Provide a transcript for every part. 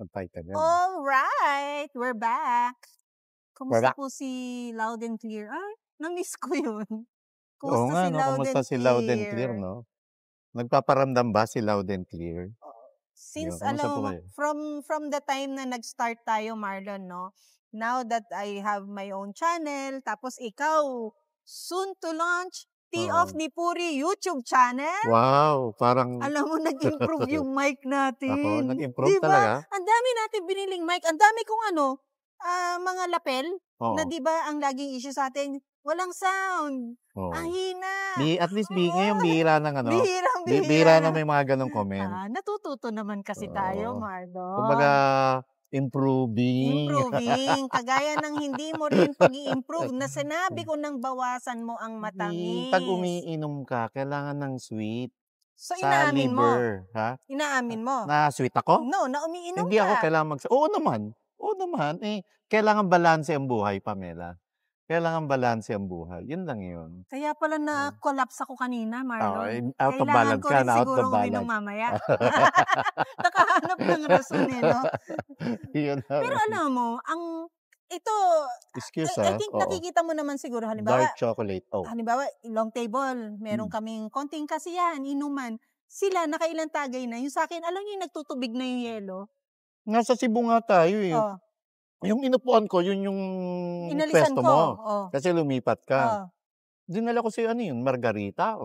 ang title yan. Alright, we're back. We're Kumusta back. po si Loud and Clear? Ay, na-miss ko yun. Oo Kumusta nga, si no? Loud Kumusta and si Loud and Clear, Clear? no? Nagpaparamdam ba si Loud and Clear? Since Yun, kumusta po alam mo, kayo? from the time na nag-start tayo, Marlon, no? Now that I have my own channel, tapos ikaw, soon to launch, Tea of Oo. Nipuri YouTube channel. Wow, parang Alam mo, nag-improve yung mic ako, natin. nag-improve Diba? talaga. Ang dami natin biniling mic. Ang dami kong mga lapel na Oo. diba ang laging issue sa atin, walang sound. Ang Oo. hina. At least ngayon bihira ng bihira Bihira. na may mga ganong comment. Natututo naman kasi tayo, Oo. Marlon. Kumbaga, improving. Kagaya ng hindi mo rin pag-i-improve na sinabi ko nang bawasan mo ang matamis. Pag umiinom ka, kailangan ng sweet. So, Sa inaamin mo? liver, ha? Inaamin mo? Na sweet ako? No, na umiinom Hindi ka. ako kailangan Oo naman. Oo naman. Kailangan balanse ang buhay, Pamela. Kailangan balanse ang buhay. Yun lang yun. Kaya pala na-collapse ako kanina, Marlon. Out of balance ka, na out of Uminom balance. mamaya. Nakahanap ng rason no? Yun lang. Pero alam mo, ito, Excuse, I think nakikita mo naman siguro, halimbawa, dark chocolate. halimbawa, long table, meron kaming konting kasiyahan, inuman. Sila, nakailang tagay na. Yung sa akin, alam niyo yung nagtutubig na yung yelo? Nasa Cebu nga tayo eh. Oh. Yung inupuan ko, yun yung Inalisan pwesto ko. mo. Oh. Kasi lumipat ka. Oh. Dinala ko si Margarita.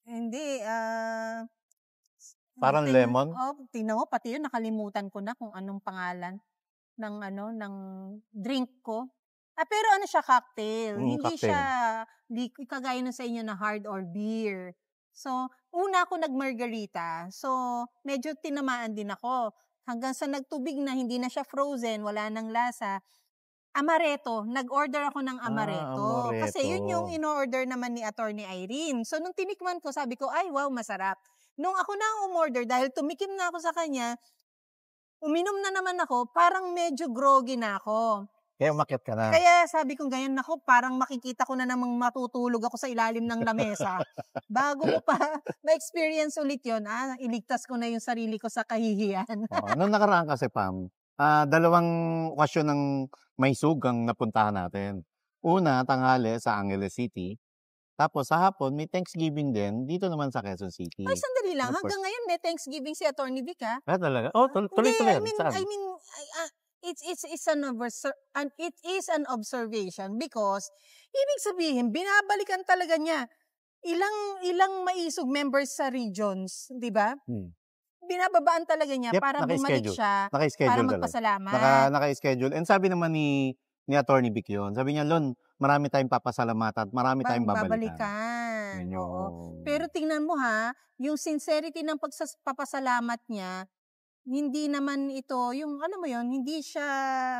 Hindi, parang lemon? tingnan mo, pati yun, nakalimutan ko na kung anong pangalan ng drink ko. Pero siya, cocktail. Hindi cocktail. siya, kagaya na sa inyo na hard or beer. So, una ako nag-margarita. So, medyo tinamaan din ako. Hanggang sa nagtubig na, hindi na siya frozen, wala nang lasa. Amaretto. Nag-order ako ng amaretto. Kasi yun yung in-order naman ni Attorney Irene. So, nung tinikman ko, sabi ko, ay, wow, masarap. Nung ako na umorder, dahil tumikim na ako sa kanya, uminom na naman ako, parang medyo groggy na ako. Kaya umakyat ka na. Kaya sabi ko ganyan, nako, parang makikita ko na namang matutulog ako sa ilalim ng lamesa. Bago ko pa ma-experience ulit yun, iligtas ko na yung sarili ko sa kahihiyan. Nung nakaraan kasi, Pam, dalawang okasyon ng may sugang napuntahan natin. Una, tanghali sa Angeles City. Tapos sa hapon, may Thanksgiving din dito naman sa Quezon City. Ay, sandali lang. Hanggang ngayon may Thanksgiving si Attorney Vic, ha? Talaga? Tuloy-tuloy. It is an observation because ibig sabihin binabalikan talaga niya ilang maisog members sa regions, 'di ba? Binababaan talaga niya para bumalik siya para magpasalamat. Naka-schedule. And sabi naman ni Attorney Vic yun. Sabi niya, Lon, marami tayong papasalamatan at marami tayong babalikan. Oo. Pero tingnan mo yung sincerity ng pagpapasalamat niya, hindi naman ito, yung alam mo yon, hindi siya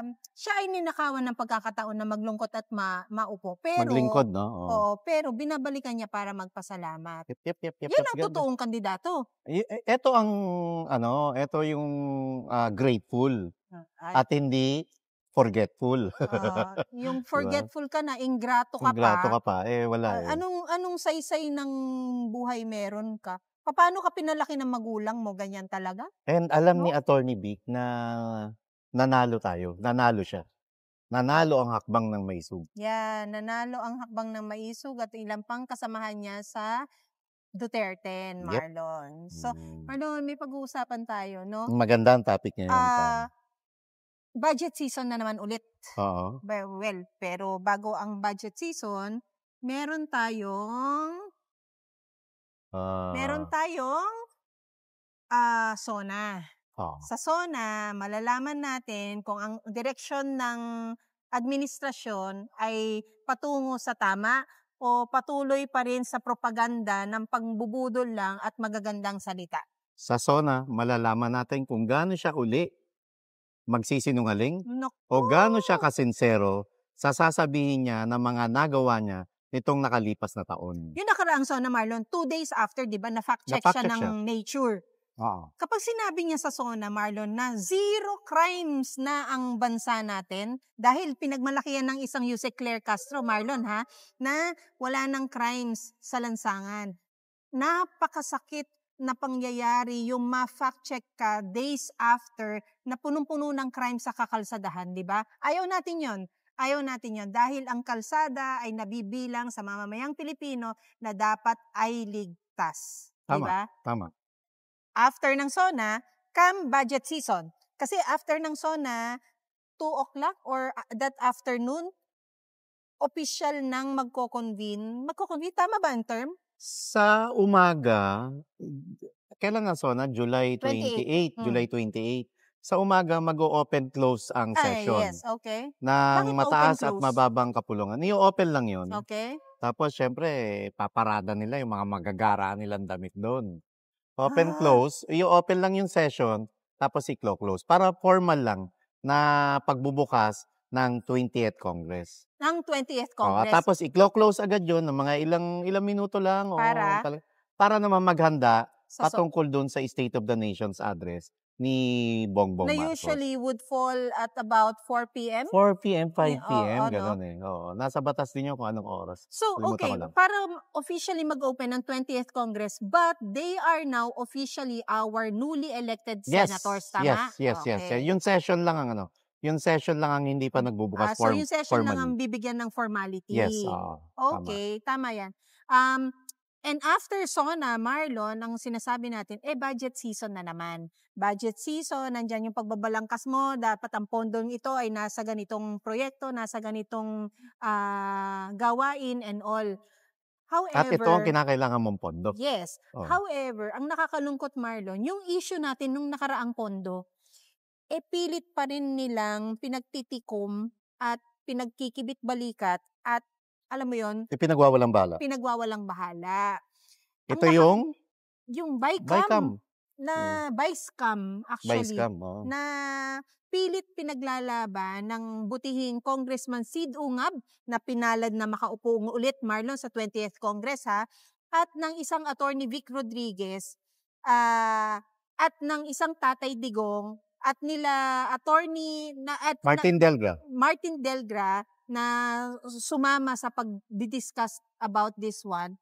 ay ninakawan ng pagkakataon na maglungkot at maupo. Pero, maglingkod, no? Oo, pero binabalikan niya para magpasalamat. Yep. Yan ang totoong kandidato. Ito yung grateful at hindi forgetful. Yung forgetful ka na, ingrato ka pa. Wala Anong saysay ng buhay meron ka? Paano ka pinalaki ng magulang mo? Ganyan talaga? And alam ni Attorney Vic na nanalo tayo. Nanalo siya. Nanalo ang hakbang ng maisog. Yeah, nanalo ang hakbang ng maisog at ilang pang kasamahan niya sa Duterte, Marlon. So, Marlon, may pag-uusapan tayo, no? Maganda ang topic niya yun. Budget season na naman ulit. Oo. Well, pero bago ang budget season, meron tayong SONA. Sa SONA, malalaman natin kung ang direksyon ng administrasyon ay patungo sa tama o patuloy pa rin sa propaganda ng pangbubudol lang at magagandang salita. Sa SONA, malalaman natin kung gaano siya uli magsisinungaling o gaano siya kasinsero sa sasabihin niya ng mga nagawa niya nitong nakalipas na taon. Yung nakaraang SONA, Marlon, 2 days after, di ba, na-fact check siya ng Nature. Kapag sinabi niya sa SONA, Marlon, na 0 crimes na ang bansa natin, dahil pinagmalakihan ng isang Jose Claire Castro, Marlon, na wala ng crimes sa lansangan. Napakasakit na pangyayari yung ma-fact check ka days after na punong-puno ng crime sa kakalsadahan, di ba? Ayaw natin yon. Ayaw natin yon dahil ang kalsada ay nabibilang sa mamamayang Pilipino na dapat ay ligtas. Di ba? Tama. After ng SONA, come budget season. Kasi after ng SONA, 2 o'clock or that afternoon, official nang magko-convene. Magko-convene, tama ba ang term? Sa umaga, kailan nga SONA? July 28. 28. July 28. Sa umaga, mag-o-open close ang session. Yes, okay. Ng Bakit mataas open at close? mababang kapulungan. I-open lang yun. Okay. Tapos, syempre, paparada nila yung mga magagara nilang damit doon. Open, close. I-open lang yung session, tapos i-close. Para formal lang na pagbubukas ng 20th Congress. Ng 20th Congress. Tapos i-close agad yun ng mga ilang minuto lang. Para naman maghanda patungkol doon sa State of the Nation's address ni Bongbong na Marcos. usually would fall at about 4 p.m.? 4 p.m., 5 p.m., no? gano'n eh. Oo, nasa batas din yun kung anong oras. So, okay, para officially mag-open ng 20th Congress, but they are now officially our newly elected senators, tama? Yes. Yung session lang ang yung session lang ang hindi pa nagbubukas so yung session formally. lang ang bibigyan ng formality. Yes, okay, tama yan. And after SONA, Marlon, ang sinasabi natin, budget season na naman. Budget season, nandyan yung pagbabalangkas mo, dapat ang pondong ito ay nasa ganitong proyekto, nasa ganitong gawain and all. However, at ito ang kinakailangan mong pondo. Yes. However, ang nakakalungkot, Marlon, yung issue natin nung nakaraang pondo, pilit pa rin nilang pinagtitikom at pinagkikibit-balikat at alam mo yon, pinagwawalang bahala. Pinagwawalang bahala. Ito yung BICAM na BICAM actually BICAM, na pilit pinaglalaban ng butihing Congressman Sid Ungab na pinalad na makaupo ulit, Marlon, sa 20th Congress at ng isang attorney Vic Rodriguez at ng isang Tatay Digong at nila attorney Martin Delgra na sumama sa pag-discuss about this one.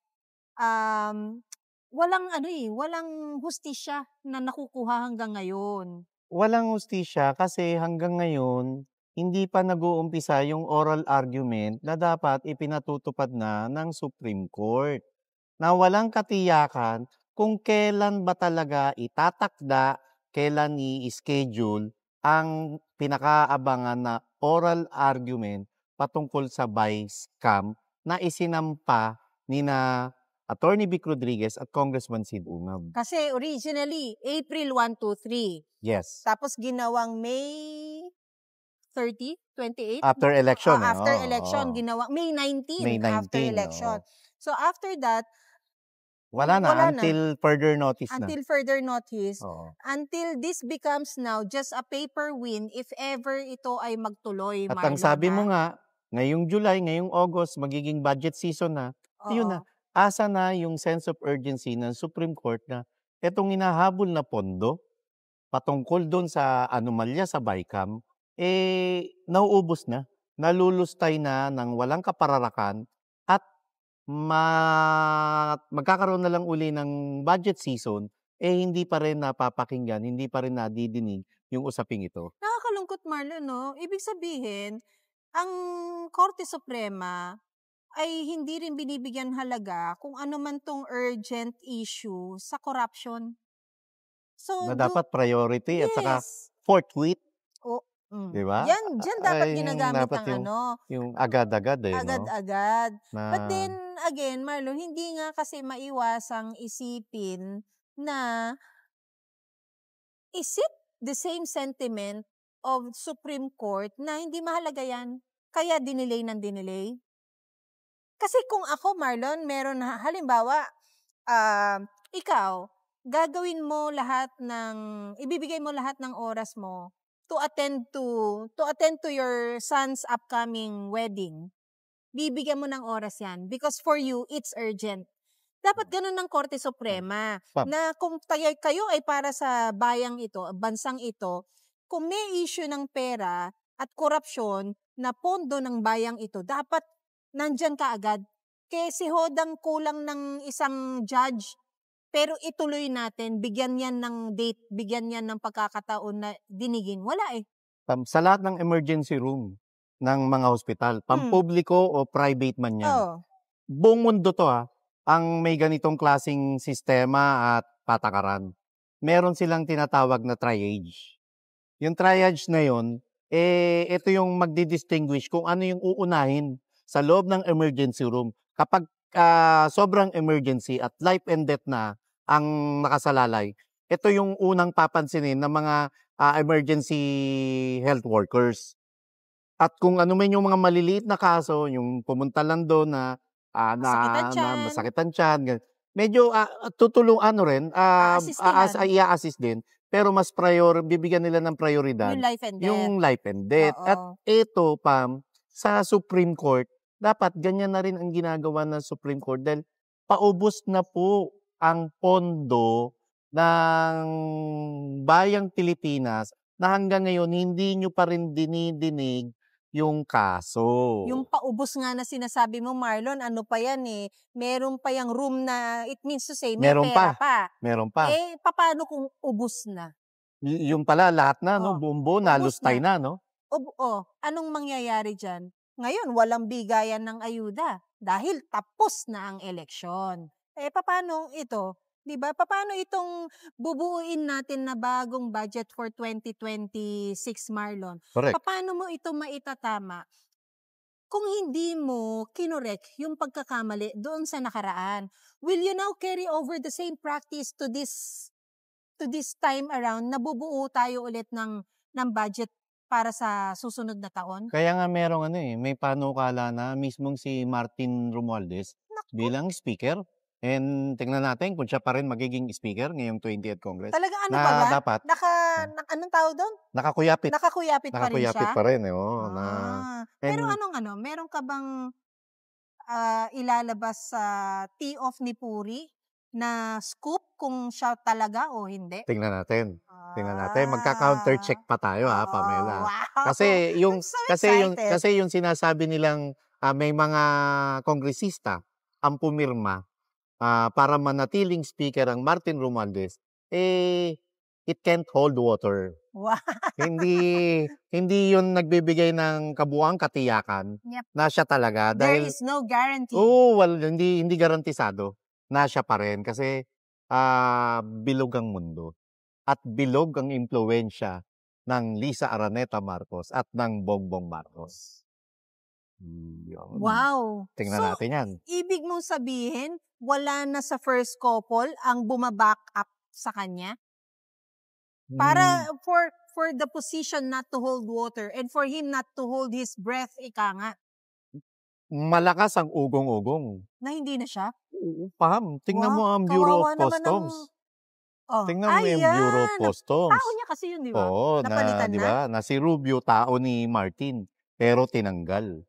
Walang hustisya na nakukuha hanggang ngayon. Walang hustisya kasi hanggang ngayon hindi pa nag-uumpisa yung oral argument na dapat ipinatutupad na ng Supreme Court. Na walang katiyakan kung kailan ba talaga itatakda, kailan i-schedule ang pinakaabangan na oral argument patungkol sa BICAM na isinampa ni na Attorney Vic Rodriguez at Congressman Sid Ungab. Kasi originally, April 1, 2, 3. Yes. Tapos ginawang May 30, 28? After election. After election, ginawang May 19, after election. So after that, wala na until further notice na. Until further notice. Until this becomes now just a paper win if ever ito ay magtuloy, Marlon. At ang sabi mo nga, ngayong July, ngayong August, magiging budget season na. Yun na. Asa na yung sense of urgency ng Supreme Court na etong hinahabol na pondo patungkol doon sa anomalya sa BICAM, nauubos na. Nalulustay na ng walang kapararakan at magkakaroon na lang uli ng budget season, hindi pa rin napapakinggan, hindi pa rin nadidinig yung usaping ito. Nakakalungkot, Marlon, no? Ibig sabihin, ang Korte Suprema ay hindi rin binibigyan halaga kung ano man tong urgent issue sa corruption. So, na dapat priority at saka forthwith. Diba? Diyan dapat ginagamit ang yung agad-agad agad-agad. But then, again, Marlon, hindi nga kasi maiwasang isipin na is it the same sentiment of Supreme Court na hindi mahalaga yan? Kaya dinelay ng dinelay? Kasi kung ako, Marlon, meron halimbawa, ikaw, ibibigay mo lahat ng oras mo to attend to your son's upcoming wedding. Bibigyan mo ng oras yan because for you, it's urgent. Dapat ganun ng Korte Suprema na kung kayo ay para sa bansang ito, kung may issue ng pera at korupsyon na pondo ng bayang ito, dapat nandyan ka agad. Kaya si Hodang kulang ng isang judge pero ituloy natin, bigyan yan ng date, bigyan yan ng pagkakataon na dinigin. Wala eh. Sa lahat ng emergency room ng mga hospital, pampubliko o private man yan. Oo. Buong mundo to ang may ganitong klasing sistema at patakaran. Meron silang tinatawag na triage. Yung triage na yun, ito yung magdi-distinguish kung ano yung uunahin sa loob ng emergency room. Kapag sobrang emergency at life and death na ang nakasalalay, ito yung unang papansinin ng mga emergency health workers. At kung ano man yung mga maliliit na kaso, yung pumunta lang doon na masakitan tiyan, medyo i-assist din, pero mas bibigyan nila ng prioridad yung life and death. At ito, Pam, sa Supreme Court, dapat ganyan na rin ang ginagawa ng Supreme Court dahil paubos na po ang pondo ng bayang Pilipinas na hanggang ngayon hindi nyo pa rin dinidinig yung kaso. Yung paubos nga na sinasabi mo, Marlon, ano pa yan eh, meron pa yung room na, it means to say, may pera pa. Meron pa. Eh, paano kung ubos na? Yung pala, lahat na, no? Buong-buo, nalustay na, no? Anong mangyayari dyan? Ngayon, walang bigayan ng ayuda dahil tapos na ang eleksyon. Eh, paano ito? Diba? Paano itong bubuuin natin na bagong budget for 2026, Marlon? Correct. Paano mo ito maitatama kung hindi mo kinorek yung pagkakamali doon sa nakaraan? Will you now carry over the same practice to this time around na bubuo tayo ulit ng budget para sa susunod na taon? Kaya nga merong may panukala na mismong si Martin Romualdez bilang speaker. And tingnan natin kung siya pa rin magiging speaker ngayong 20th Congress. Talaga ano ba ba? Dapat. Anong tawag doon? Nakakuyapit. Nakakuyapit pa rin siya? Nakakuyapit pa rin, Pero meron ka bang ilalabas sa tee-off ni Puri na scoop kung siya talaga o hindi? Tingnan natin. Magka-counter check pa tayo Pamela. Wow. Kasi yung I'm so excited. kasi yung sinasabi nilang may mga kongresista ang pumirma para manatiling speaker ang Martin Romualdez, it can't hold water. Wow. Hindi yun nagbibigay ng kabuuang katiyakan na siya talaga. There is no guarantee. Hindi garantisado na siya pa rin kasi bilog ang mundo at bilog ang impluwensya ng Lisa Araneta Marcos at ng Bongbong Marcos. Wow. Tingnan natin yan. Ibig mong sabihin, wala na sa first couple ang bumaback up sa kanya? Para for the position not to hold water and for him not to hold his breath, ika nga. Malakas ang ugong-ugong. Na hindi na siya? Pam, tingnan mo ang Bureau of Customs. Tingnan mo yung Bureau of Customs. Tao niya kasi yun, di ba? Oo, napalitan na. Diba? Na si Rubio, tao ni Martin, pero tinanggal.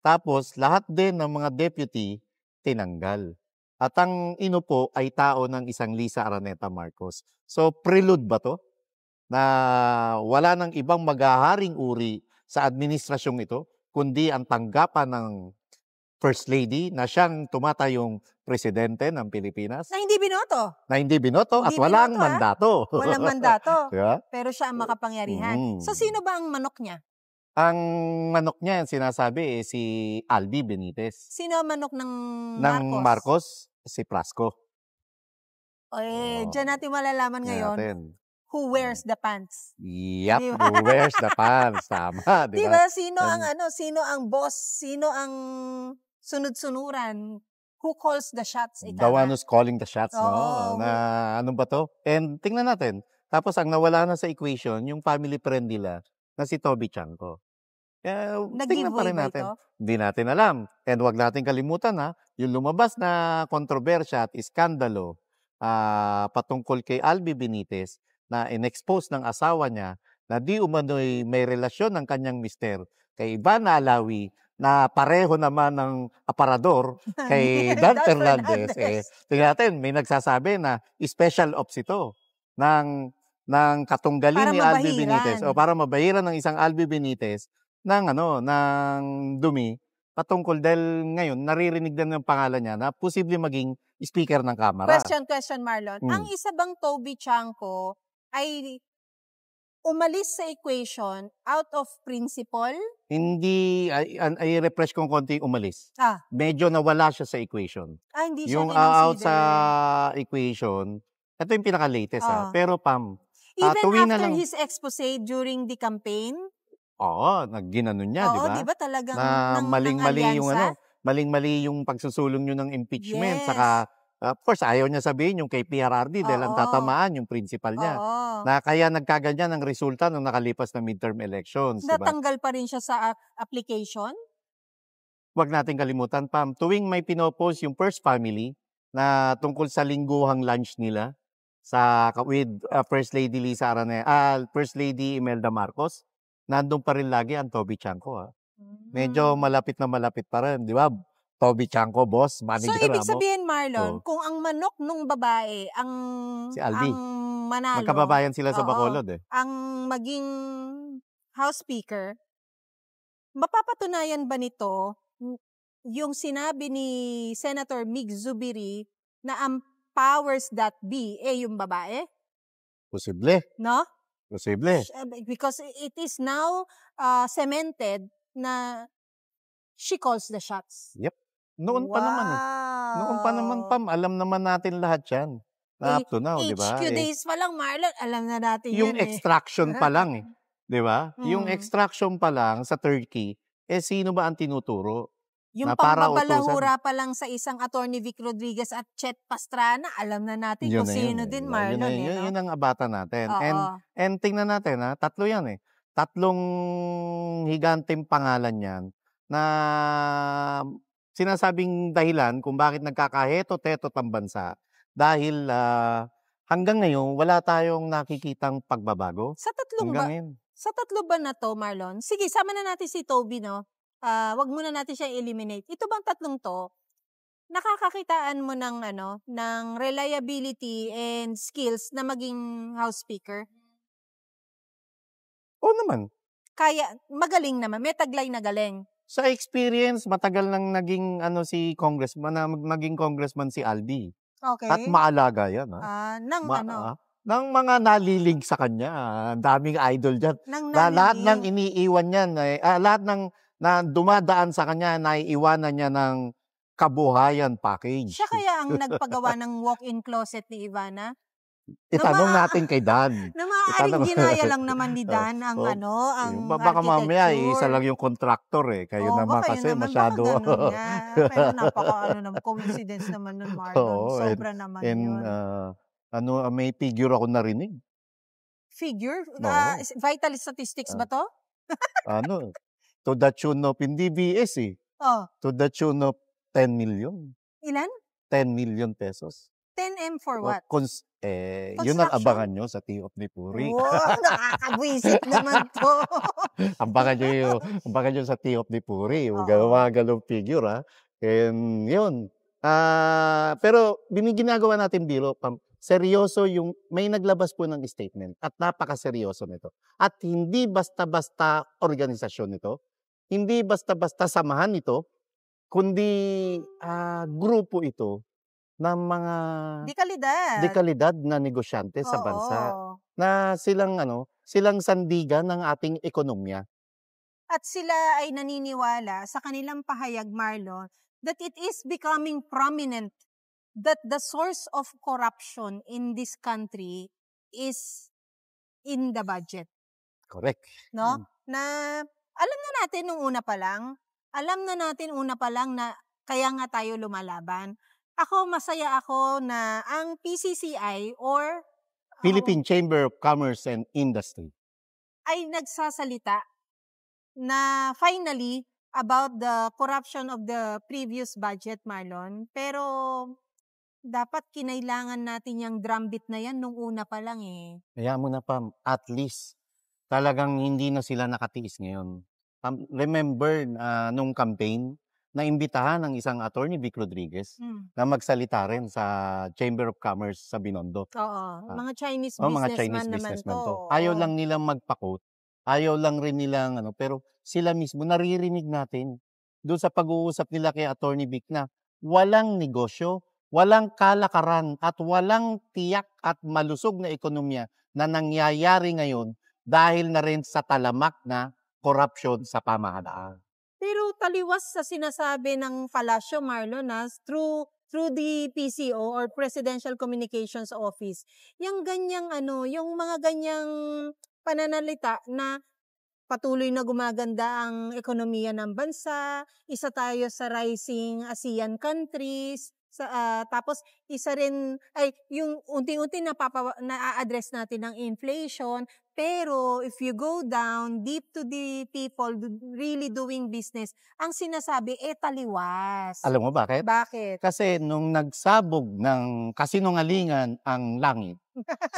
Tapos, lahat din ng mga deputy, tinanggal. At ang inupo ay tao ng isang Lisa Araneta Marcos. So, prelude ba to? Na wala nang ibang maghaharing uri sa administrasyong ito, kundi ang tanggapan ng First Lady na siyang tumatayong presidente ng Pilipinas. Na hindi binoto. At walang mandato. Walang mandato. Diba? Pero siya ang makapangyarihan. So, sino ba ang manok niya? Ang manok niya, sinasabi, si Albi Benitez. Sino ang manok ng Marcos? Ng Marcos, si Prasco. Diyan natin malalaman ngayon who wears the pants. Yep, diba? Who wears the pants. Tama, diba? Sino ang boss? Sino ang sunod-sunuran? Who calls the shots? The one who's calling the shots, no? Na ano ba to? And tingnan natin. Tapos ang nawala na sa equation, yung family friend nila na si Toby Chanco. Tingnan pa rin natin. Hindi natin alam. And wag natin kalimutan yung lumabas na kontrobersya at iskandalo patungkol kay Albi Benitez na in-expose ng asawa niya na di umano'y may relasyon ng kanyang mister kay Ivana Alawi na pareho naman ng aparador kay Dan Fernandez. Tingnan natin, may nagsasabi na special ops ito ng katunggalin ni Albi Benitez o para mabahiran ng isang Albi Benitez ng dumi patungkol dahil ngayon naririnig na ng pangalan niya na posible maging speaker ng Kamara. Question, Marlon. Ang isa bang Toby Chanco ay umalis sa equation out of principle? Hindi, i-refresh kong konti umalis. Ah. Medyo nawala siya sa equation. Hindi siya Yung out kinonsider. sa equation, ito yung pinaka-latest Pero Pam, Even tuwing na after lang, his expose during the campaign? oo, nag-ginanon niya, di Oo, ba? di ba talagang Na ng maling-mali yung alyansa? maling-mali yung pagsusulong nyo ng impeachment. Yes. Saka, of course, ayaw niya sabihin yung kay PRRD dahil ang Oo. tatamaan yung principal niya. Oo. Na kaya nagkaganyan ang resulta ng nakalipas na midterm elections, di ba? Natanggal pa rin siya sa application? Huwag natin kalimutan, Pam, tuwing may pinopost yung First Family na tungkol sa lingguhang lunch nila with First Lady Lisa First Lady Imelda Marcos, nandun pa rin lagi ang Toby Chanco. Medyo malapit na malapit pa rin, di ba? Toby Chanco, boss, manager. So, ibig sabihin, Marlon, kung ang manok nung babae, si Albi, ang manalo, magkababayan sila sa Bacolod ang maging House Speaker, mapapatunayan ba nito yung sinabi ni Senator Mig Zubiri na ang powers that be, yung babae? Posible. No? Posible. Because it is now cemented na she calls the shots. Yep. Noon pa naman Noon pa naman, Pam, alam naman natin lahat yan. Up to now, di ba? HQ days pa lang, Marlon, alam na natin yung yan extraction pa lang di ba? Yung extraction pa lang sa Turkey, sino ba ang tinuturo? Yung pambabalahura pa lang sa isang Attorney Vic Rodriguez at Chet Pastrana, alam na natin kung sino din, Marlon. Yun ang abata natin. And tingnan natin, tatlo yan Tatlong higanteng pangalan yan na sinasabing dahilan kung bakit nagkakaheto-tetot ang bansa dahil hanggang ngayon wala tayong nakikitang pagbabago. Sa tatlo ba na to, Marlon? Sige, sama na natin si Toby, no? Wag muna natin siya eliminate. Ito bang tatlong to, nakakakitaan mo ng ng reliability and skills na maging House Speaker? Oo naman. Kaya, magaling naman. May taglay na galing. Sa experience, matagal nang naging si congressman, maging congressman si Albi. Okay. At maalaga yan. Ng mga nalilig sa kanya. Daming idol dyan. Lahat ng iniiwan niyan, lahat ng na dumadaan sa kanya, naiiwanan niya ng kabuhayan package. Siya kaya ang nagpagawa ng walk-in closet ni Ivana? Itanong natin kay Dan. Na maaaring ginaya lang naman ni Dan ang ang baka mamaya isa lang yung contractor Kayo naman kasi masyado. Pero napaka coincidence naman nun, Marlon. Sobra naman yun. May figure ako narinig. Figure? Vital statistics ba to? To the tune of, hindi BS to the tune of 10 million. Ilan? 10 million pesos. 10M for what? Yun ang abangan nyo sa Tea of Nipuri. Wow, nakakabwisit naman to. Abangan nyo sa Tea of Nipuri. Galong figure, And yun. Pero ginagawa natin biro, seryoso may naglabas po ng statement at napakaseryoso nito. At hindi basta-basta organisasyon nito, hindi basta-basta samahan ito, kundi grupo ito ng mga dekalidad na negosyante sa bansa na silang sandigan ng ating ekonomiya. At sila ay naniniwala sa kanilang pahayag, Marlon, that it is becoming prominent that the source of corruption in this country is in the budget. Correct. No? Na alam na natin na kaya nga tayo lumalaban. Masaya ako na ang PCCI or Philippine Chamber of Commerce and Industry ay nagsasalita na finally about the corruption of the previous budget, Marlon. Pero dapat kinailangan natin yung drumbeat na yan nung una pa lang Kaya mo na, Pam, at least talagang hindi na sila nakatiis ngayon. Remember nung campaign, naimbitahan ng isang attorney, Vic Rodriguez, na magsalita rin sa Chamber of Commerce sa Binondo. Oo, mga Chinese businessman naman to. Ayaw lang nilang magpa-quote, ayaw lang rin nilang pero sila mismo naririnig natin doon sa pag-uusap nila kay Attorney Vic na walang negosyo, walang kalakaran at walang tiyak at malusog na ekonomiya na nangyayari ngayon dahil na rin sa talamak na korupsyon sa pamahalaan. Pero taliwas sa sinasabi ng palasyo, Marlon, through the PCO or Presidential Communications Office, yung ganyang yung mga ganyang pananalita na patuloy na gumaganda ang ekonomiya ng bansa, isa tayo sa rising ASEAN countries, tapos isa rin ay yung unti-unti na-address natin ang inflation, pero if you go down deep to the people really doing business, ang sinasabi taliwas. Alam mo bakit? Bakit? Kasi nung nagsabog ng kasinungalingan ang langit,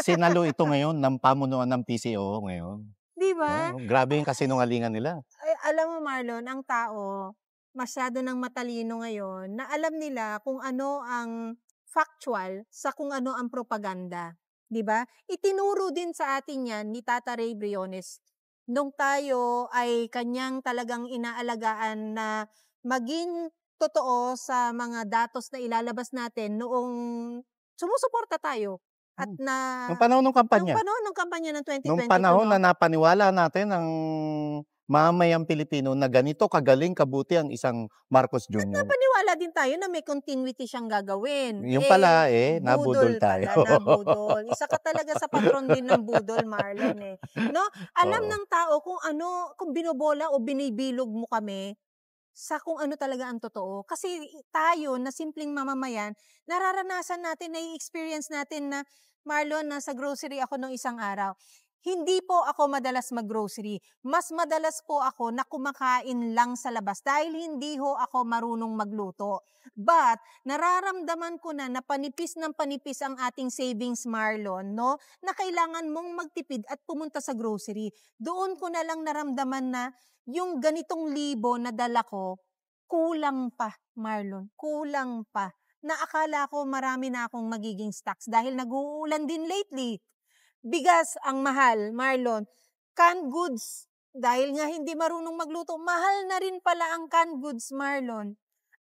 sinalo ito ngayon ng pamunuan ng PCO ngayon. Di ba? Grabe yung kasinungalingan nila. Ay, alam mo Marlon, ang tao, masyado ng matalino ngayon na alam nila kung ano ang factual sa kung ano ang propaganda. Di ba? Itinuro din sa atin yan ni Tata Ray Briones nung tayo ay kanyang talagang inaalagaan na maging totoo sa mga datos na ilalabas natin noong sumusuporta tayo. At Nung panahon ng kampanya. Nung panahon ng kampanya ng 2022. Nung panahon na napaniwala natin ang mamayang Pilipino na ganito kagaling kabuti ang isang Marcos Jr. Napaniwala din tayo na may continuity siyang gagawin. Yung pala nabudol tayo. Nabudol. Isa ka talaga sa patron din ng budol, Marlon No? Alam ng tao kung ano, kung binobola o binibilog mo kami sa kung ano talaga ang totoo. Kasi tayo na simpleng mamamayan, nararanasan natin, na-experience natin na, Marlon, nasa grocery ako nung isang araw. Hindi po ako madalas mag-grocery. Mas madalas po ako na kumakain lang sa labas dahil hindi ho ako marunong magluto. But, nararamdaman ko na panipis ng panipis ang ating savings, Marlon, no? Na kailangan mong magtipid at pumunta sa grocery. Doon ko na lang naramdaman na yung ganitong libo na dala ko, kulang pa, Marlon. Kulang pa. Naakala ko marami na akong magiging stocks dahil nag-uulan din lately. Bigas ang mahal, Marlon. Canned goods, dahil nga hindi marunong magluto, mahal na rin pala ang canned goods, Marlon.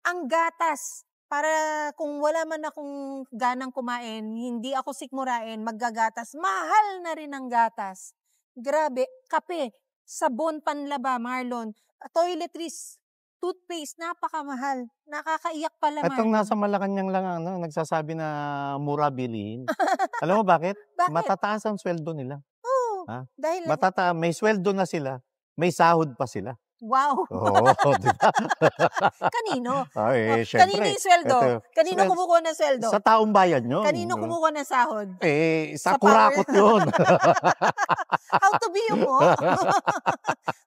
Ang gatas, para kung wala man akong ganang kumain, hindi ako sikmurain, maggagatas, mahal na rin ang gatas. Grabe, kape, sabon panlaba, Marlon, toiletries, toothpaste, napakamahal. Nakakaiyak pala, Marlon. Itong nasa Malacanang lang nagsasabi na mura bilhin. Alam mo bakit? Bakit? Matataas ang sweldo nila. Oo. Dahil may sweldo na sila, may sahod pa sila. Wow. Oo, di ba? Kanino? Ay, Kanino syempre. yung sweldo? Kanino kumukuha ng sweldo? Sa taong bayan yun. Kanino kumukuha ng sahod? Sa kurakot yun. How to be mo?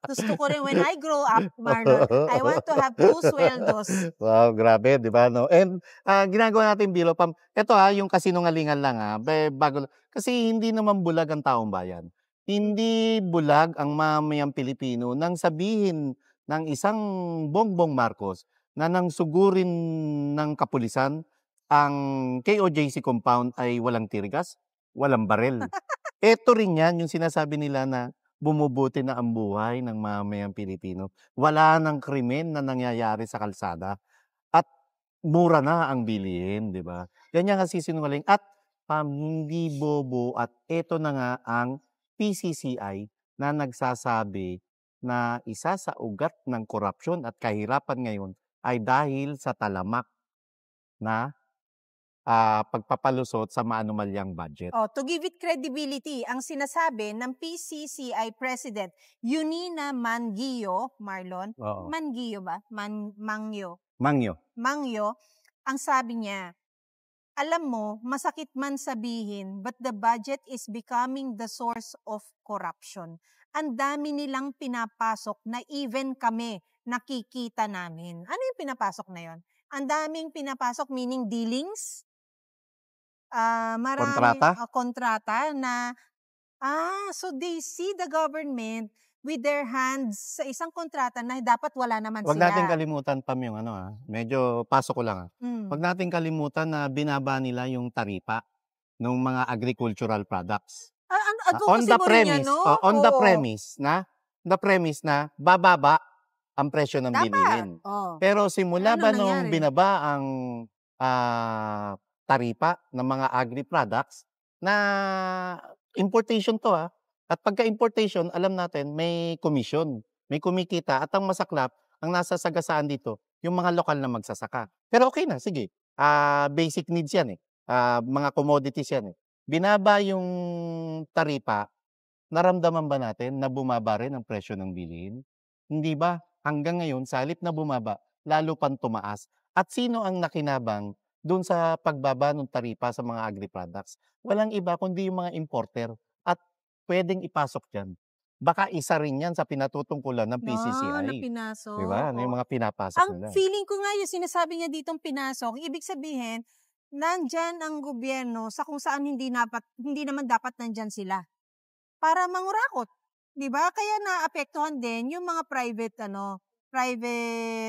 Gusto ko rin when I grow up, Marlon, I want to have 2 sweldos. Wow, grabe, di ba? No? And ginagawa natin Bilo Pam. Ito yung kasinungalingan lang bago, kasi hindi naman bulag ang taong bayan. Hindi bulag ang mamayang Pilipino nang sabihin ng isang Bongbong Marcos na nang sugurin ng kapulisan ang KOJC compound ay walang tirgas, walang barel. Ito rin yan, yung sinasabi nila na bumubuti na ang buhay ng mamayang Pilipino. Wala nang krimen na nangyayari sa kalsada at mura na ang bilihin, di ba? Ganyan kasi sinungaling. At hindi bobo at ito na nga ang PCCI na nagsasabi na isa sa ugat ng korupsyon at kahirapan ngayon ay dahil sa talamak na pagpapalusot sa maanumalyang budget. To give it credibility, ang sinasabi ng PCCI President Yunina Mangio, Marlon, Mangio ba? Mangio, ang sabi niya, alam mo, masakit man sabihin, but the budget is becoming the source of corruption. Ang dami nilang pinapasok na even kami nakikita namin. Ano yung pinapasok na yon? Ang daming pinapasok, meaning dealings, kontrata na, so they see the government with their hands sa isang kontrata na dapat wala naman Huwag sila. natin kalimutan, Pam, yung medyo pasok ko lang. Huwag natin kalimutan na binaba nila yung taripa ng mga agricultural products. On the premise na bababa ang presyo ng Dapat. bilihin. Pero simula Ano ba nung nangyari? binaba ang taripa ng mga agri-products na importation 'to, at pagka-importation alam natin may commission, may kumikita at ang masaklap, ang nasasagasaan dito yung mga lokal na magsasaka. Pero okey na, sige, basic needs 'yan, mga commodities 'yan, Binaba yung taripa, naramdaman ba natin na bumaba rin ang presyo ng bilihin? Hindi ba? Hanggang ngayon sa halip na bumaba, lalo pang tumaas. At sino ang nakinabang dun sa pagbaba ng taripa sa mga agri-products? Walang iba kundi yung mga importer at puwedeng ipasok diyan. Baka isa rin 'yan sa pinatutungkulan ng Na PCCI, 'di pinasok. ba? Ano yung mga pinapasok Ang nila. feeling ko nga yung sinasabi niya ditong pinasok, ibig sabihin, nandyan ang gobyerno sa kung saan hindi naman dapat nandyan sila. Para mangurakot, 'di ba? Kaya naapektuhan din yung mga private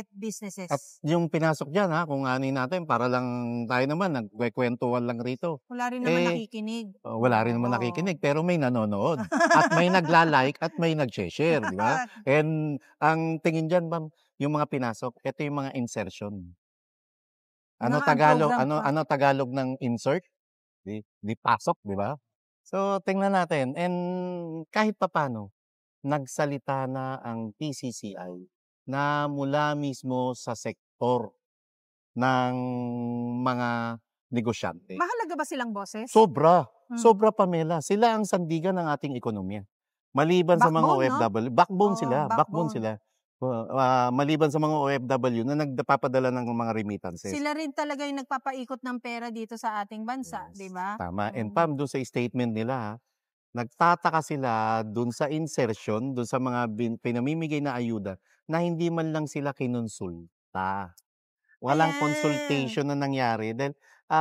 At businesses. yung pinasok diyan, kung aanuhin natin para lang tayo naman nagkukuwentuhan lang rito. Wala rin naman Eh, nakikinig. wala rin naman Oo. nakikinig pero may nanonood at may nagla-like at may nag-she-share, 'di ba? And ang tingin diyan ma'am, yung mga pinasok, ito yung mga insertion. Ano Mga Tagalog unprogrammed pa. ano Tagalog ng insert? 'Di pasok, 'di ba? So tingnan natin and kahit papaano nagsalita na ang PCCI na mula mismo sa sektor ng mga negosyante. Mahalaga ba silang boses? Sobra, Hmm. sobra Pamela. Sila ang sandigan ng ating ekonomiya. Maliban sa mga Backbone, no? OFW, backbone Oo, sila, backbone backbone. sila. Maliban sa mga OFW na nagpapadala ng mga remittances. Sila rin talaga yung nagpapaikot ng pera dito sa ating bansa, Yes, 'di ba? tama. And Mm. Pam, doon sa statement nila, nagtataka sila doon sa insertion, doon sa mga pinamimigay na ayuda na hindi man lang sila kinonsulta. Walang Ayan. consultation na nangyari dahil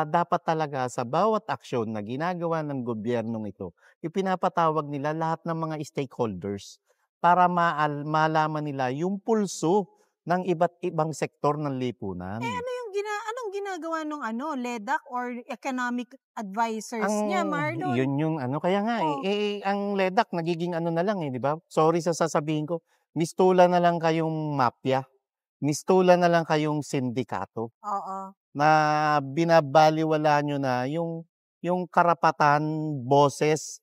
dapat talaga sa bawat aksyon na ginagawa ng gobyernong ito, ipinapatawag nila lahat ng mga stakeholders para malaman nila yung pulso ng iba't ibang sektor ng lipunan. Anong ginagawa nung LEDAC or economic advisors niya, Marlon? Yun yung kaya nga Oh. ang LEDAC nagiging na lang 'di ba? Sorry sa sasabihin ko, mistulan na lang kayong mafia, mistulan na lang kayong sindikato. Oo. Na binabalewala nyo na yung karapatan, boses,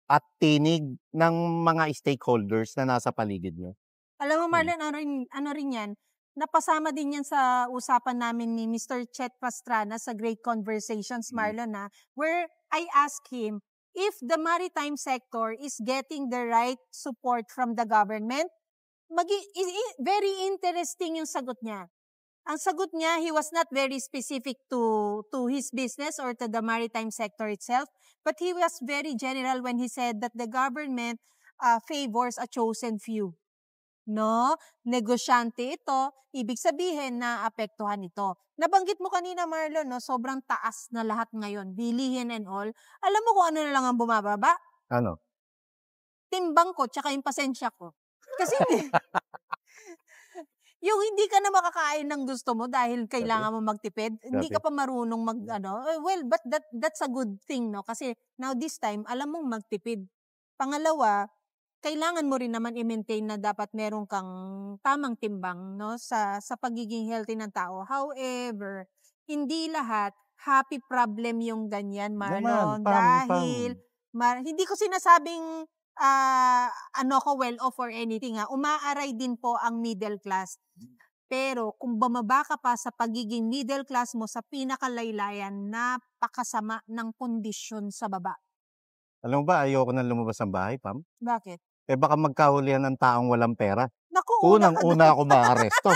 at tinig ng mga stakeholders na nasa paligid nyo. Alam mo, Marlon, ano rin yan, napasama din yan sa usapan namin ni Mr. Chet Pastrana sa Great Conversations, Marlon, where I asked him if the maritime sector is getting the right support from the government. Very interesting yung sagot niya. Ang sagot niya, he was not very specific to his business or to the maritime sector itself, but he was very general when he said that the government favors a chosen few. No? Negosyante ito, ibig sabihin na apektuhan ito. Nabanggit mo kanina, Marlon, no? Sobrang taas na lahat ngayon, bilihin and all. Alam mo kung ano na lang ang bumababa? Ano? Timbang ko, tsaka yung pasensya ko. Kasi yung hindi ka na makakain ng gusto mo dahil kailangan mo magtipid, hindi ka pa marunong well, but that's a good thing, no? Kasi now this time, alam mong magtipid. Pangalawa, kailangan mo rin naman i-maintain na dapat meron kang tamang timbang, no? Sa pagiging healthy ng tao. However, hindi lahat happy problem yung ganyan, Marlon. Dahil, hindi ko sinasabing well off or anything, umaaray din po ang middle class. Pero kung bumaba ka pa sa pagiging middle class mo sa pinakalaylayan, napakasama ng kondisyon sa baba. Alam mo ba, ayoko nang lumabas ng bahay, Pam? Bakit? Baka magkahulihan ng taong walang pera. Naku, Unang-una ako maaresto.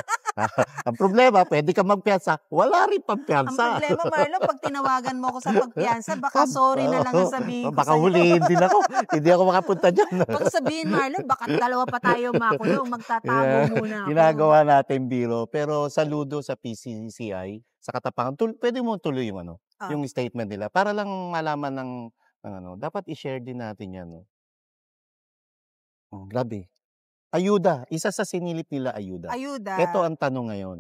Ang problema, pwede ka magpiyansa, wala rin pampiyansa. Ang problema, Marlon, pag tinawagan mo ako sa pagpiyansa, baka sorry na lang ang sabihin ko Baka sa'yo. hulihin din ako. Hindi ako makapunta dyan. Baka sabihin, Marlon, baka dalawa pa tayo makulong, magtatago muna ako. Ginagawa natin biro. Pero saludo sa PCCI, sa Katapangan. Pwede mo tuloy yung yung statement nila para lang malaman ng dapat i-share din natin yan. Grabe. Ayuda. Isa sa sinilip nila ayuda. Ayuda. Ito ang tanong ngayon.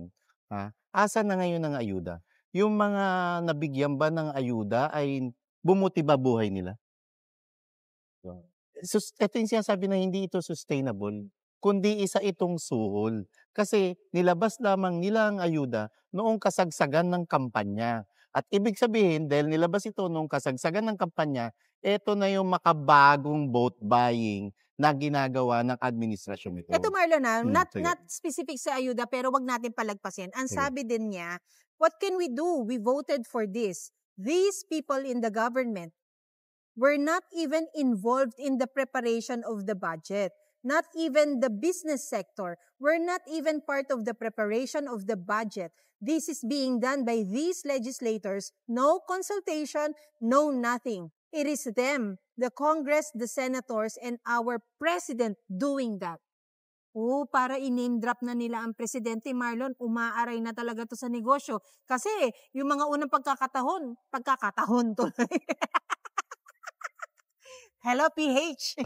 Asan na ngayon ang ayuda? Yung mga nabigyan ba ng ayuda ay bumuti ba buhay nila? Ito yung sinasabi na hindi ito sustainable. kundi isa itong suhol. Kasi nilabas lamang nila ang ayuda noong kasagsagan ng kampanya. At ibig sabihin, dahil nilabas ito noong kasagsagan ng kampanya, ito na yung makabagong vote buying na ginagawa ng administrasyon Ito ito. Marlon not Sige. not specific sa ayuda pero wag natin palagpasin. Ang Sige. sabi din niya, what can we do? We voted for this. These people in the government were not even involved in the preparation of the budget. Not even the business sector were not even part of the preparation of the budget. This is being done by these legislators. No consultation, no nothing. It is them, the Congress, the senators, and our president doing that. Para i-name drop na nila ang presidente, Marlon, umaaray na talaga to sa negosyo. Kasi yung mga unang pagkakatahon tuloy. Hello, PH.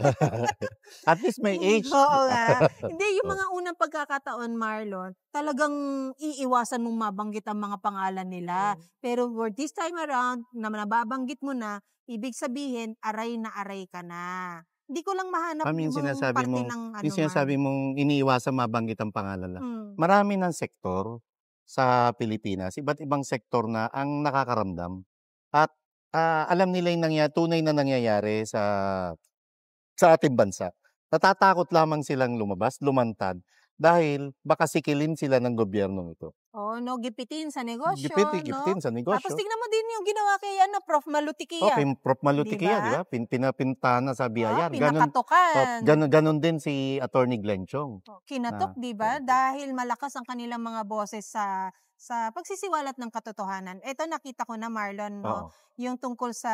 At least may age. Oo nga. Hindi, yung mga unang pagkakataon, Marlon, talagang iiwasan mong mabanggit ang mga pangalan nila. Pero for this time around, na nababanggit mo na, ibig sabihin, aray na aray ka na. Hindi ko lang mahanap Yung yung sinasabi parte mong, ng yung sinasabi mong iniiwasan mabanggit ang pangalan lang. Mm. Marami ng sektor sa Pilipinas, iba't ibang sektor na ang nakakaramdam. At alam nila yung tunay na nangyayari sa ating bansa. Natatakot lamang silang lumabas, lumantad, dahil baka sikilin sila ng gobyernong ito. Gipitin sa negosyo, Gipitin sa negosyo. Tapos tingnan mo din yung ginawa kay Prof. Malutikia. Okay, Prof. Malutikia, Diba? di ba? Pinapinta na sa BIR. Pinakatukan. Ganon din si Attorney Glenn Chong. Kinatok, di ba? Dahil malakas ang kanilang mga boses sa pagsisiwalat ng katotohanan. Ito nakita ko na, Marlon, no? Yung tungkol sa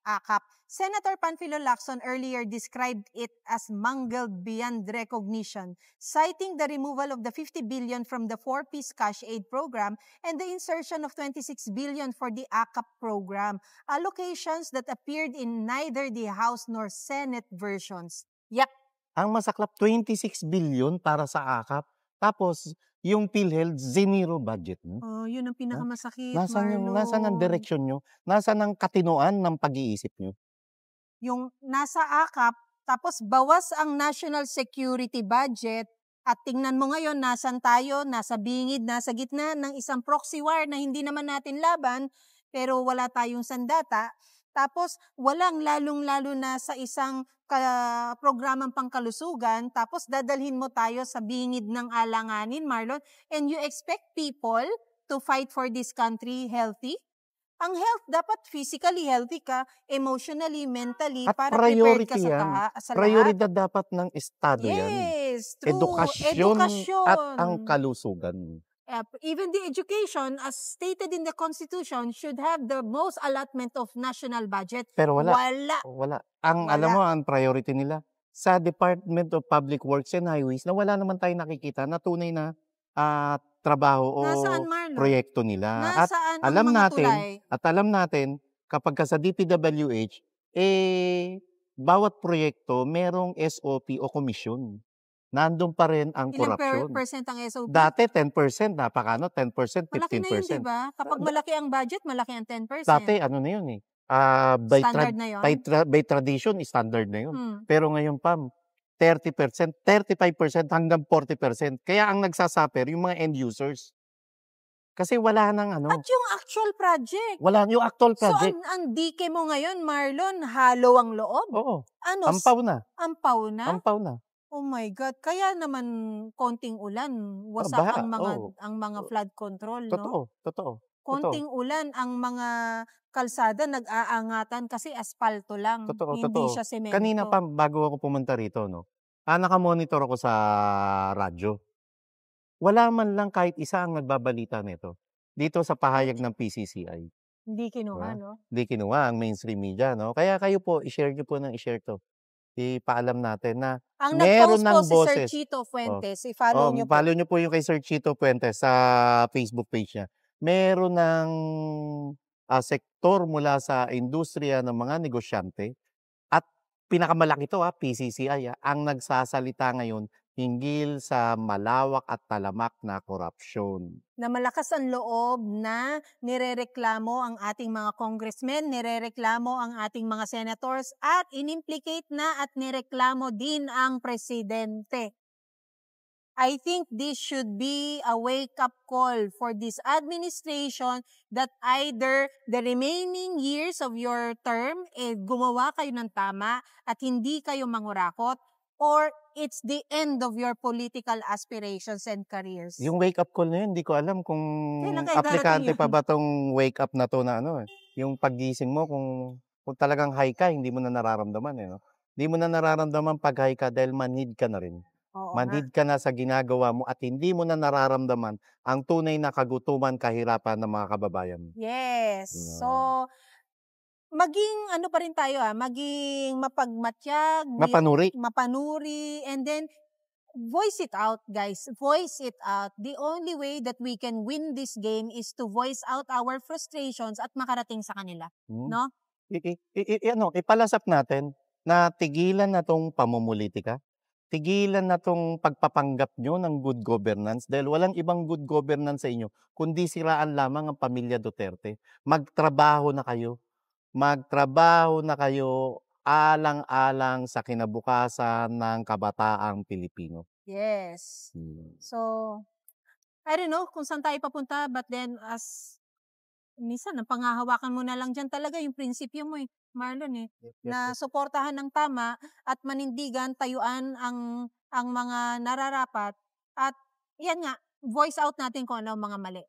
AKAP. Senator Panfilo Lacson earlier described it as mangled beyond recognition, citing the removal of the 50 billion from the 4-piece cash aid program and the insertion of 26 billion for the AKAP program, allocations that appeared in neither the House nor Senate versions. Yak! Ang masaklap, 26 billion para sa AKAP. Tapos, yung PhilHealth, zero budget nyo. Yun ang pinakamasakit, Nasaan ang Marlon. direksyon nyo? Nasaan ang katinoan ng pag-iisip nyo? Yung nasa AKAP, tapos bawas ang national security budget, at tingnan mo ngayon, nasan tayo, nasa bingid, nasa gitna ng isang proxy war na hindi naman natin laban, pero wala tayong sandata. Tapos, walang lalong-lalo na sa isang programang pangkalusugan, tapos dadalhin mo tayo sa bingid ng alanganin, Marlon, and you expect people to fight for this country healthy? Ang health, dapat physically healthy ka, emotionally, mentally, At para prepared ka priority yan. sa lahat. Prioridad dapat ng Estado yan. Yes, true. Edukasyon at ang kalusugan. Even the education, as stated in the Constitution, should have the most allotment of national budget. Pero wala. Wala. Alam mo, ang priority nila, sa Department of Public Works and Highways, na wala naman tayo nakikita na tunay na trabaho o Nasaan, Marlon? proyekto nila. Nasaan ang mga tulay? At alam natin, kapag sa DPWH, bawat proyekto merong SOP o komisyon. Nandun pa rin ang korupsyon. Ilang percent ang SOP? Dati 10%, 10%, 15%. Malaki na yun, diba? Kapag malaki ang budget, malaki ang 10%. Dati, ano na yun Standard na yun? By tradition, standard na yun. Pero ngayon, Pam, 30%, 35% hanggang 40%. Kaya ang nagsasuffer, yung mga end users. Kasi wala nang At yung actual project. Wala yung actual project. So, ang dike mo ngayon, Marlon, halo ang loob? Oo. Ampaw na. Ampaw na? Ampaw na. Oh my God. Kaya naman konting ulan, wasak ang mga flood control, no? Totoo. Konting ulan, ang mga kalsada nag-aangatan kasi aspalto lang. Hindi siya semento. Kanina pa, bago ako pumunta rito, no? Nakamonitor ako sa radyo. Wala man lang kahit isa ang nagbabalita nito. Dito sa pahayag ng PCCI. Hindi kinuha, no? Hindi kinuha ang mainstream media, no? Kaya kayo po, i-share nyo po to. Ipaalam natin na ang meron ng nag-post po boses. Si Sir Chito Fuentes. I-follow nyo po. Follow nyo po yung kay Sir Chito Fuentes sa Facebook page niya. Meron ng sektor mula sa industriya ng mga negosyante at pinakamalaki to, PCCI, ang nagsasalita ngayon hinggil sa malawak at talamak na korupsyon. Na malakas ang loob na nirereklamo ang ating mga congressmen, nirereklamo ang ating mga senators, at inimplicate na at nireklamo din ang presidente. I think this should be a wake-up call for this administration that either the remaining years of your term, gumawa kayo ng tama at hindi kayo mangurakot, or it's the end of your political aspirations and careers. Yung wake-up call na yun, hindi ko alam kung Kailan kaya darating aplikante yun? pa ba tong wake-up na to na ano eh. Yung paggising mo, kung talagang high ka, hindi mo na nararamdaman eh. No? Hindi mo na nararamdaman pag high ka dahil manhid ka na rin. Oo nga. Manhid ka na sa ginagawa mo at hindi mo na nararamdaman ang tunay na kagutuman, kahirapan ng mga kababayan mo. Yes. No. So, maging ano pa rin tayo maging mapagmatyag, Mapanuri. mapanuri, and then voice it out, guys. Voice it out. The only way that we can win this game is to voice out our frustrations at makarating sa kanila. No? Ipalasap natin na tigilan na tong pamumulitika. Tigilan na tong pagpapanggap nyo ng good governance dahil walang ibang good governance sa inyo kundi siraan lamang ang pamilya Duterte. Magtrabaho na kayo. Magtrabaho na kayo alang-alang sa kinabukasan ng kabataang Pilipino. Yes. So, I don't know kung saan tayo papunta, but then as minsan, ang panghahawakan mo na lang dyan talaga yung prinsipyo mo Marlon na suportahan ng tama at manindigan, tayuan ang mga nararapat at yan nga, voice out natin kung ano ang mga mali.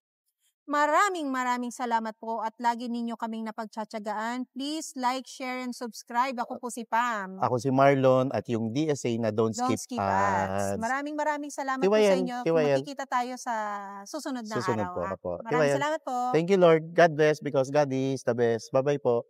Maraming salamat po at lagi ninyo kaming napagtsatsagaan. Please like, share, and subscribe. Ako po si Pam. Ako si Marlon at yung DSA na Don't Skip Ads. Maraming salamat po sa inyo. Magkikita tayo sa susunod na araw. Po. Maraming salamat po. Thank you, Lord. God bless because God is the best. Bye-bye po.